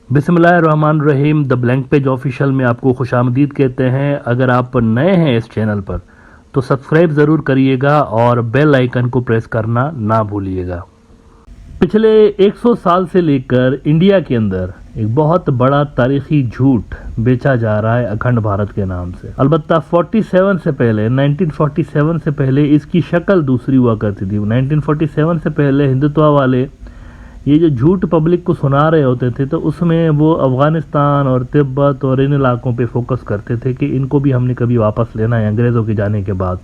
बिस्मिल्लाहिर्रहमानिर्रहीम। The blank page official में आपको खुशामदीद कहते हैं। अगर आप नए हैं इस चैनल पर तो सब्सक्राइब ज़रूर करिएगा और बेल आइकन को प्रेस करना ना भूलिएगा। पिछले 100 साल से लेकर इंडिया के अंदर एक बहुत बड़ा तारीखी झूठ बेचा जा रहा है अखंड भारत के नाम से। अलबत्ता 47 से पहले 1947 से पहले इसकी शक्ल दूसरी हुआ करती थी। 1947 से पहले हिंदुत्व वाले ये जो झूठ पब्लिक को सुना रहे होते थे तो उसमें वो अफ़गानिस्तान और तिब्बत और इन इलाकों पे फोकस करते थे कि इनको भी हमने कभी वापस लेना है अंग्रेज़ों के जाने के बाद।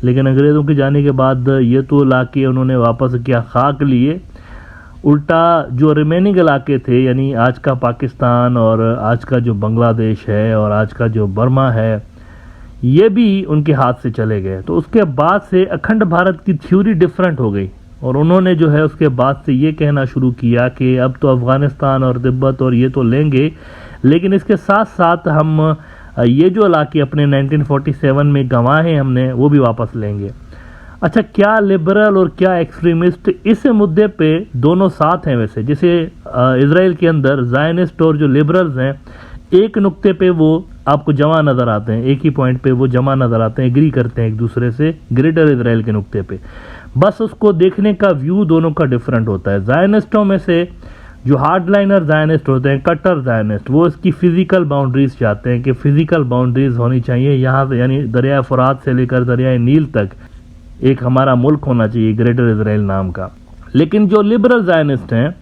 लेकिन अंग्रेज़ों के जाने के बाद ये तो इलाके उन्होंने वापस किया खाक लिए, उल्टा जो रिमेनिंग इलाके थे यानी आज का पाकिस्तान और आज का जो बांग्लादेश है और आज का जो बर्मा है ये भी उनके हाथ से चले गए। तो उसके बाद से अखंड भारत की थ्योरी डिफरेंट हो गई और उन्होंने जो है उसके बाद से ये कहना शुरू किया कि अब तो अफ़गानिस्तान और तिब्बत और ये तो लेंगे, लेकिन इसके साथ साथ हम ये जो इलाके अपने 1947 में गंवाए हैं हमने वो भी वापस लेंगे। अच्छा, क्या लिबरल और क्या एक्सट्रीमिस्ट इस मुद्दे पे दोनों साथ हैं। वैसे जैसे इजराइल के अंदर ज़ायनिस्ट और जो लिबरल्स हैं एक नुक्ते पे वो आपको जमा नज़र आते हैं, एक ही पॉइंट पे वो जमा नज़र आते हैं, एग्री करते हैं एक दूसरे से ग्रेटर इजराइल के नुक्ते पे। बस उसको देखने का व्यू दोनों का डिफरेंट होता है। ज़ायनिस्टों में से जो हार्डलाइनर ज़ायनिस्ट होते हैं, कट्टर ज़ायनिस्ट, वो इसकी फ़िज़िकल बाउंड्रीज चाहते हैं कि फ़िज़िकल बाउंड्रीज होनी चाहिए यहाँ से, यानी दरिया फ़ुरात से लेकर दरिया नील तक एक हमारा मुल्क होना चाहिए ग्रेटर इजराइल नाम का। लेकिन जो लिबरल ज़ायनिस्ट हैं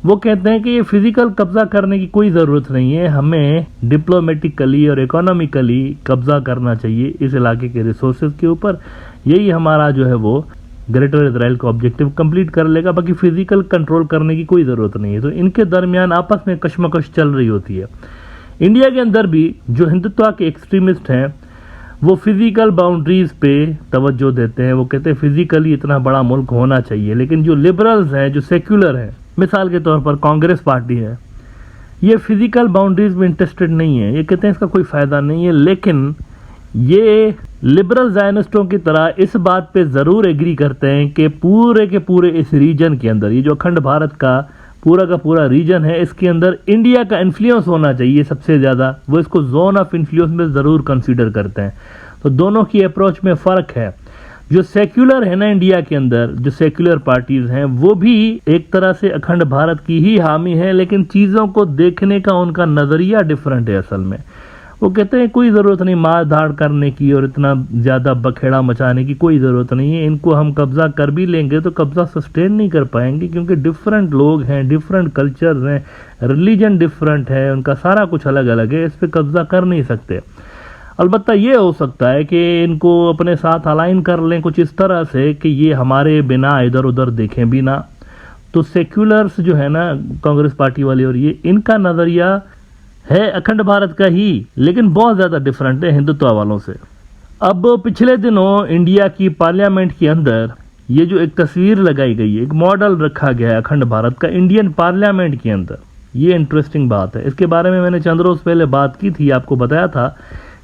वो कहते हैं कि ये फिजिकल कब्जा करने की कोई ज़रूरत नहीं है, हमें डिप्लोमेटिकली और इकोनॉमिकली कब्जा करना चाहिए इस इलाके के रिसोर्सेज के ऊपर। यही हमारा जो है वो ग्रेटर इजराइल का ऑब्जेक्टिव कंप्लीट कर लेगा, बाकी फिजिकल कंट्रोल करने की कोई ज़रूरत नहीं है। तो इनके दरमियान आपस में कशमकश चल रही होती है। इंडिया के अंदर भी जो हिंदुत्व के एक्सट्रीमिस्ट हैं वो फिजिकल बाउंड्रीज पे तवज्जो देते हैं। वो कहते हैं फिजिकली इतना बड़ा मुल्क होना चाहिए। लेकिन जो लिबरल्स हैं, जो सेक्युलर हैं, मिसाल के तौर पर कांग्रेस पार्टी है, ये फिजिकल बाउंड्रीज में इंटरेस्टेड नहीं है। ये कहते हैं इसका कोई फ़ायदा नहीं है। लेकिन ये लिबरल ज़ायनिस्टों की तरह इस बात पे ज़रूर एग्री करते हैं कि पूरे के पूरे इस रीजन के अंदर, ये जो अखंड भारत का पूरा रीजन है, इसके अंदर इंडिया का इन्फ्लुएंस होना चाहिए सबसे ज़्यादा। वो इसको जोन ऑफ इन्फ्लुएंस में ज़रूर कंसीडर करते हैं। तो दोनों की अप्रोच में फ़र्क है। जो सेक्युलर है ना इंडिया के अंदर, जो सेक्युलर पार्टीज़ हैं वो भी एक तरह से अखंड भारत की ही हामी है, लेकिन चीज़ों को देखने का उनका नज़रिया डिफरेंट है। असल में वो कहते हैं कोई ज़रूरत नहीं मार धाड़ करने की और इतना ज़्यादा बखेड़ा मचाने की कोई ज़रूरत नहीं है। इनको हम कब्ज़ा कर भी लेंगे तो कब्ज़ा सस्टेन नहीं कर पाएंगे, क्योंकि डिफरेंट लोग हैं, डिफरेंट कल्चर्स हैं, रिलीजन डिफरेंट है, उनका सारा कुछ अलग अलग है, इस पर कब्ज़ा कर नहीं सकते। अलबत्ता ये हो सकता है कि इनको अपने साथ अलाइन कर लें कुछ इस तरह से कि ये हमारे बिना इधर उधर देखें भी ना। तो सेक्युलर्स जो है ना कांग्रेस पार्टी वाले और ये, इनका नज़रिया है अखंड भारत का ही, लेकिन बहुत ज़्यादा डिफरेंट है हिंदुत्व वालों से। अब पिछले दिनों इंडिया की पार्लियामेंट के अंदर ये जो एक तस्वीर लगाई गई है, एक मॉडल रखा गया है अखंड भारत का इंडियन पार्लियामेंट के अंदर। ये इंटरेस्टिंग बात है। इसके बारे में मैंने चंद रोज़ पहले बात की थी, आपको बताया था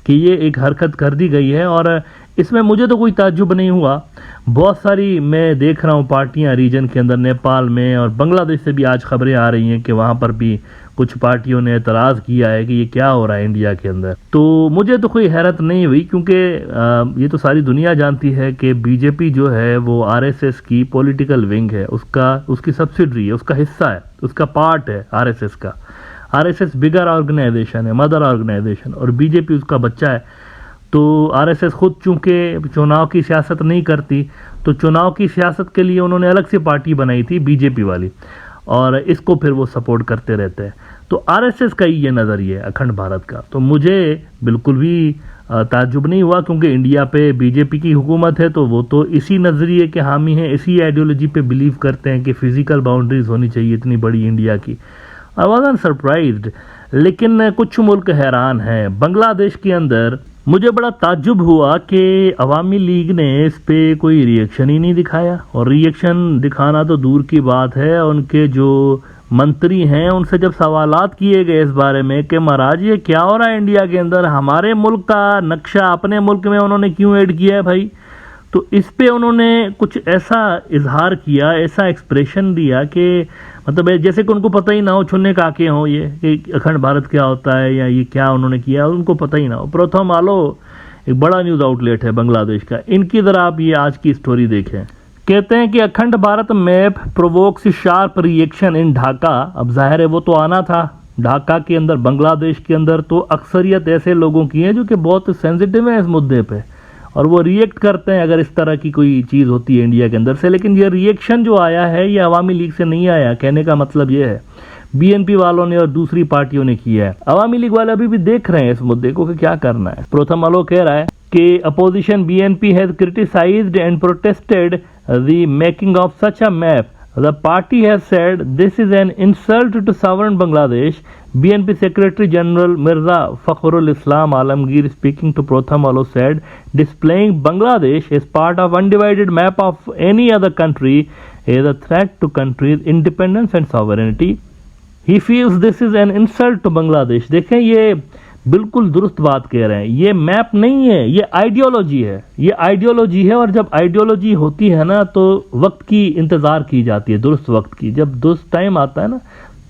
कि ये एक हरकत कर दी गई है और इसमें मुझे तो कोई ताज्जुब नहीं हुआ। बहुत सारी मैं देख रहा हूँ पार्टियाँ रीजन के अंदर, नेपाल में और बांग्लादेश से भी आज खबरें आ रही हैं कि वहाँ पर भी कुछ पार्टियों ने एतराज़ किया है कि ये क्या हो रहा है इंडिया के अंदर। तो मुझे तो कोई हैरत नहीं हुई, क्योंकि ये तो सारी दुनिया जानती है कि बीजेपी जो है वो आरएसएस की पॉलिटिकल विंग है, उसकी सब्सिडरी है, उसका हिस्सा है, उसका पार्ट है आरएसएस का। आरएसएस बिगर ऑर्गेनाइजेशन है, मदर ऑर्गेनाइजेशन, और बीजेपी उसका बच्चा है। तो आरएसएस खुद चूंकि चुनाव की सियासत नहीं करती, तो चुनाव की सियासत के लिए उन्होंने अलग से पार्टी बनाई थी बीजेपी वाली, और इसको फिर वो सपोर्ट करते रहते हैं। तो आरएसएस का ही ये नज़रिया है अखंड भारत का। तो मुझे बिल्कुल भी ताज्जुब नहीं हुआ, क्योंकि इंडिया पे बीजेपी की हुकूमत है तो वो तो इसी नज़रिए के हामी हैं, इसी आइडियोलॉजी पे बिलीव करते हैं कि फ़िज़िकल बाउंड्रीज होनी चाहिए इतनी बड़ी इंडिया की। I was surprised. लेकिन कुछ मुल्क हैरान हैं। बांग्लादेश के अंदर मुझे बड़ा ताज्जुब हुआ कि अवामी लीग ने इस पे कोई रिएक्शन ही नहीं दिखाया, और रिएक्शन दिखाना तो दूर की बात है। उनके जो मंत्री हैं उनसे जब सवालात किए गए इस बारे में कि महाराज ये क्या हो रहा है इंडिया के अंदर, हमारे मुल्क का नक्शा अपने मुल्क में उन्होंने क्यों ऐड किया है भाई, तो इस पे उन्होंने कुछ ऐसा इजहार किया, ऐसा एक्सप्रेशन दिया कि मतलब जैसे कि उनको पता ही ना हो, छुन्ने काके हों ये कि अखंड भारत क्या होता है या ये क्या उन्होंने किया, उनको पता ही ना हो। प्रथम आलो एक बड़ा न्यूज़ आउटलेट है बांग्लादेश का, इनकी तरह आप ये आज की स्टोरी देखें। कहते हैं कि अखंड Bharat map provokes sharp reaction in Dhaka. अब जाहिर है वो तो आना था ढाका के अंदर, बांग्लादेश के अंदर तो अक्सरियत ऐसे लोगों की है जो कि बहुत सेंसिटिव है इस मुद्दे पे, और वो रिएक्ट करते हैं अगर इस तरह की कोई चीज़ होती है इंडिया के अंदर से। लेकिन ये रिएक्शन जो आया है ये अवामी लीग से नहीं आया। कहने का मतलब ये है बीएनपी वालों ने और दूसरी पार्टियों ने किया है। अवामी लीग वाले अभी भी देख रहे हैं इस मुद्दे को कि क्या करना है। प्रथम आलो कह रहा है कि opposition BNP has criticised and protested the making of such a map. The party has said this is an insult to sovereign Bangladesh. BNP Secretary General Mirza Fakhrul Islam Alamgir, speaking to Pratham Alo, said displaying Bangladesh as part of undivided map of any other country is a threat to country's independence and sovereignty. He feels this is an insult to Bangladesh. देखें ये बिल्कुल दुरुस्त बात कह रहे हैं। ये map नहीं है, ये आइडियोलॉजी है। ये आइडियोलॉजी है, और जब आइडियोलॉजी होती है ना तो वक्त की इंतज़ार की जाती है, दुरुस्त वक्त की। जब दुरुस्त टाइम आता है ना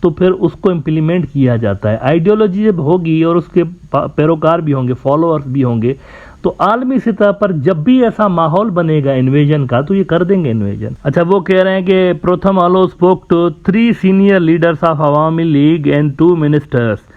तो फिर उसको इम्प्लीमेंट किया जाता है। आइडियोलॉजी जब होगी और उसके पैरोकार भी होंगे, फॉलोअर्स भी होंगे, तो आलमी सतह पर जब भी ऐसा माहौल बनेगा इन्वेजन का तो ये कर देंगे इन्वेजन। अच्छा, वो कह रहे हैं कि Prothom Alo spoke to 3 senior leaders of Awami League and 2 ministers.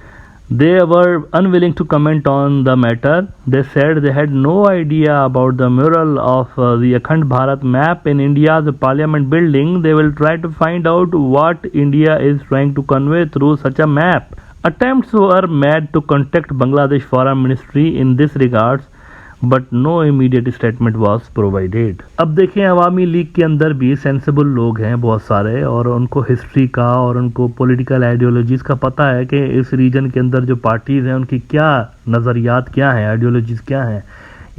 They were unwilling to comment on the matter. They said they had no idea about the mural of the Akhand Bharat map in India's parliament building. They will try to find out what India is trying to convey through such a map. Attempts were made to contact Bangladesh Foreign Ministry in this regards, but no immediate statement was provided. अब देखें अवामी league के अंदर भी sensible लोग हैं बहुत सारे, और उनको हिस्ट्री का और उनको पॉलिटिकल आइडियोलॉजीज़ का पता है कि इस रीजन के अंदर जो पार्टीज़ हैं उनकी क्या नज़रियात क्या हैं, आइडियोलॉजीज़ क्या हैं।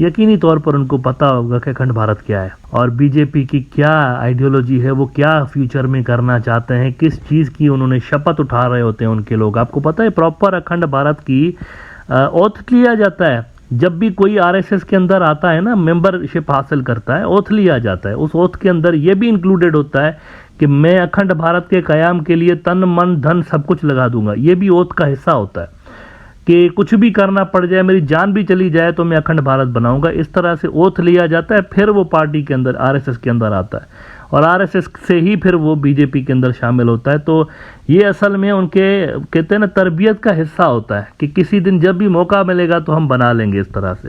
यकीनी तौर पर उनको पता होगा कि अखंड भारत क्या है और बीजेपी की क्या आइडियोलॉजी है, वो क्या फ्यूचर में करना चाहते हैं, किस चीज़ की उन्होंने शपथ उठा रहे होते हैं उनके लोग। आपको पता है प्रॉपर अखंड भारत की ओथ लिया जाता है। जब भी कोई आरएसएस के अंदर आता है ना, मेंबरशिप हासिल करता है, ओथ लिया जाता है। उस ओथ के अंदर ये भी इंक्लूडेड होता है कि मैं अखंड भारत के कयाम के लिए तन मन धन सब कुछ लगा दूंगा। ये भी ओथ का हिस्सा होता है कि कुछ भी करना पड़ जाए, मेरी जान भी चली जाए तो मैं अखंड भारत बनाऊंगा। इस तरह से ओथ लिया जाता है, फिर वो पार्टी के अंदर आरएसएस के अंदर आता है, और आरएसएस से ही फिर वो बीजेपी के अंदर शामिल होता है। तो ये असल में उनके कहते हैं ना तरबियत का हिस्सा होता है कि किसी दिन जब भी मौका मिलेगा तो हम बना लेंगे इस तरह से।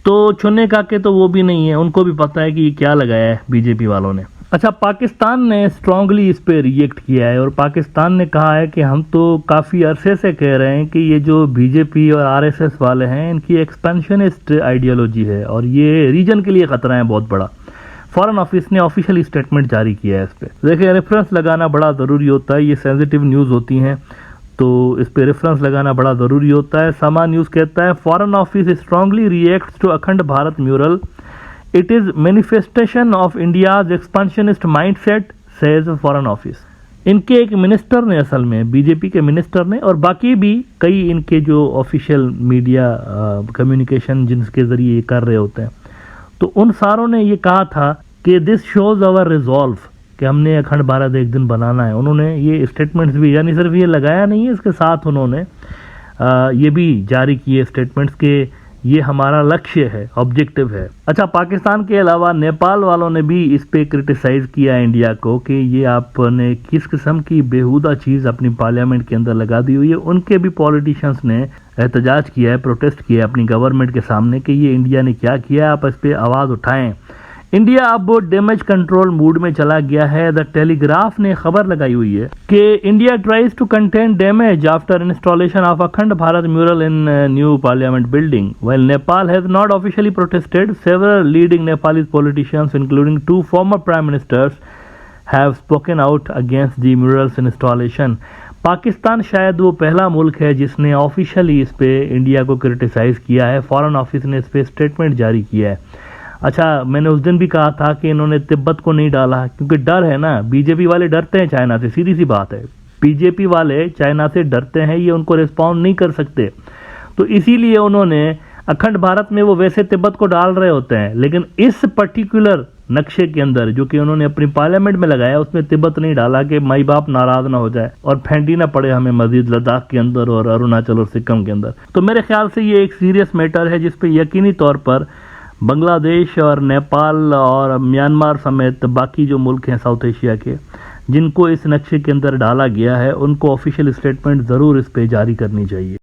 तो चुनने का के तो वो भी नहीं है, उनको भी पता है कि ये क्या लगाया है बीजेपी वालों ने। अच्छा, पाकिस्तान ने स्ट्रांगली इस पे रिएक्ट किया है, और पाकिस्तान ने कहा है कि हम तो काफ़ी अरसे से कह रहे हैं कि ये जो बीजेपी और आरएसएस वाले हैं इनकी एक्सपेंशनिस्ट आइडियोलॉजी है और ये रीजन के लिए ख़तरा है बहुत बड़ा। फॉरेन ऑफिस ने ऑफिशियली स्टेटमेंट जारी किया है इस पर। देखिए, रेफरेंस लगाना बड़ा ज़रूरी होता है, ये सेंसिटिव न्यूज़ होती हैं तो इस पर रेफरेंस लगाना बड़ा ज़रूरी होता है। समा न्यूज़ कहता है foreign office strongly reacts to Akhand Bharat mural, it is manifestation of India's expansionist mindset, says foreign office. इनके एक मिनिस्टर ने, असल में बीजेपी के मिनिस्टर ने, और बाकी भी कई इनके जो ऑफिशियल मीडिया कम्युनिकेशन जिनके ज़रिए ये कर रहे होते हैं, तो उन सारों ने ये कहा था कि दिस शोज आवर रिजॉल्व, कि हमने अखंड भारत एक दिन बनाना है। उन्होंने ये स्टेटमेंट्स भी, यानी सिर्फ ये लगाया नहीं है, इसके साथ उन्होंने ये भी जारी किए स्टेटमेंट्स के ये हमारा लक्ष्य है, ऑब्जेक्टिव है। अच्छा, पाकिस्तान के अलावा नेपाल वालों ने भी इस पे क्रिटिसाइज़ किया इंडिया को कि ये आपने किस किस्म की बेहुदा चीज़ अपनी पार्लियामेंट के अंदर लगा दी हुई है। उनके भी पॉलिटिशियंस ने एहतजाज किया है, प्रोटेस्ट किया है अपनी गवर्नमेंट के सामने कि ये इंडिया ने क्या किया, आप इस पर आवाज़ उठाएं। इंडिया अब डैमेज कंट्रोल मूड में चला गया है। द टेलीग्राफ ने खबर लगाई हुई है कि India tries to contain damage after installation of Akhand Bharat mural in new parliament building. While Nepal has not officially protested, several leading Nepalese politicians including 2 former prime ministers have spoken out against the murals installation. Pakistan शायद वो पहला मुल्क है जिसने officially इस पे India को criticise किया है। फॉरेन ऑफिस ने इस पे स्टेटमेंट जारी किया है। अच्छा, मैंने उस दिन भी कहा था कि इन्होंने तिब्बत को नहीं डाला क्योंकि डर है ना, बीजेपी वाले डरते हैं चाइना से, सीधी सी बात है। बीजेपी वाले चाइना से डरते हैं, ये उनको रिस्पॉन्ड नहीं कर सकते, तो इसीलिए उन्होंने अखंड भारत में वो वैसे तिब्बत को डाल रहे होते हैं, लेकिन इस पर्टिकुलर नक्शे के अंदर जो कि उन्होंने अपनी पार्लियामेंट में लगाया उसमें तिब्बत नहीं डाला कि माई बाप नाराज ना हो जाए और फेंटी ना पड़े हमें मजीद लद्दाख के अंदर और अरुणाचल और सिक्किम के अंदर। तो मेरे ख्याल से ये एक सीरियस मैटर है जिस पे यकीनी तौर पर बांग्लादेश और नेपाल और म्यांमार समेत बाकी जो मुल्क हैं साउथ एशिया के जिनको इस नक्शे के अंदर डाला गया है उनको ऑफिशियल स्टेटमेंट ज़रूर इस पे जारी करनी चाहिए।